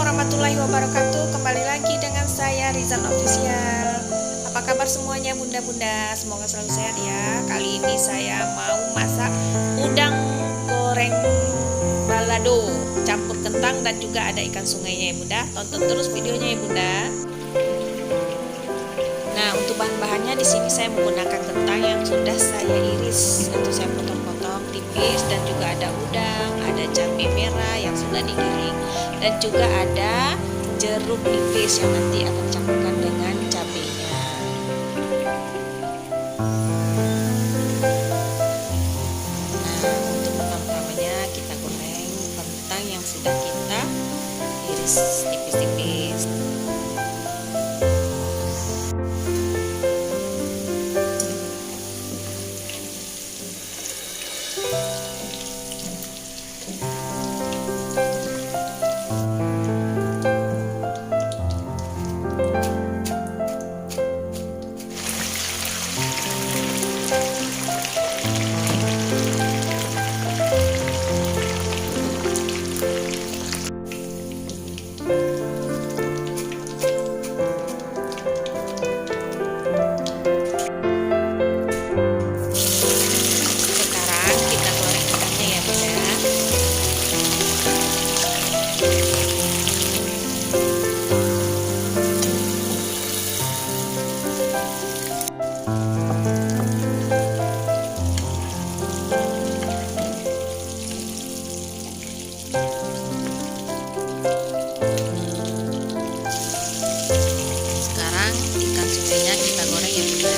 warahmatullahi wabarakatuh. Kembali lagi dengan saya Rizal Official. Apa kabar semuanya bunda-bunda? Semoga selalu sehat ya. Kali ini saya mau masak udang goreng balado campur kentang dan juga ada ikan sungainya ya bunda. Tonton terus videonya ya bunda. Nah, untuk bahan-bahannya di sini saya menggunakan kentang yang sudah saya iris atau saya potong-potong tipis, dan juga ada udang, ada cabai merah yang sudah digiling, dan juga ada jeruk nipis yang nanti akan dicampurkan dengan cabainya. Nah, untuk pertama-tamanya kita goreng kentang yang sudah kita iris tipis-tipis. Sekarang kita goreng ikannya ya bunda. Sekarang ikan sungainya kita goreng ya bunda.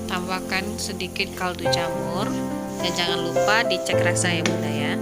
Tambahkan sedikit kaldu jamur dan jangan lupa dicek rasa ya bunda ya.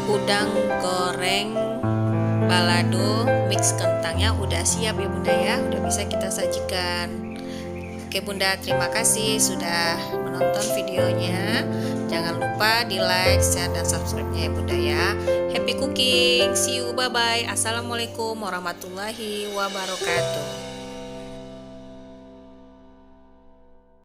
Udang goreng balado mix kentangnya udah siap ya bunda ya, udah bisa kita sajikan. Oke bunda, terima kasih sudah menonton videonya. Jangan lupa di like, share, dan subscribe-nya ya bunda ya. Happy cooking, see you, bye bye. Assalamualaikum warahmatullahi wabarakatuh.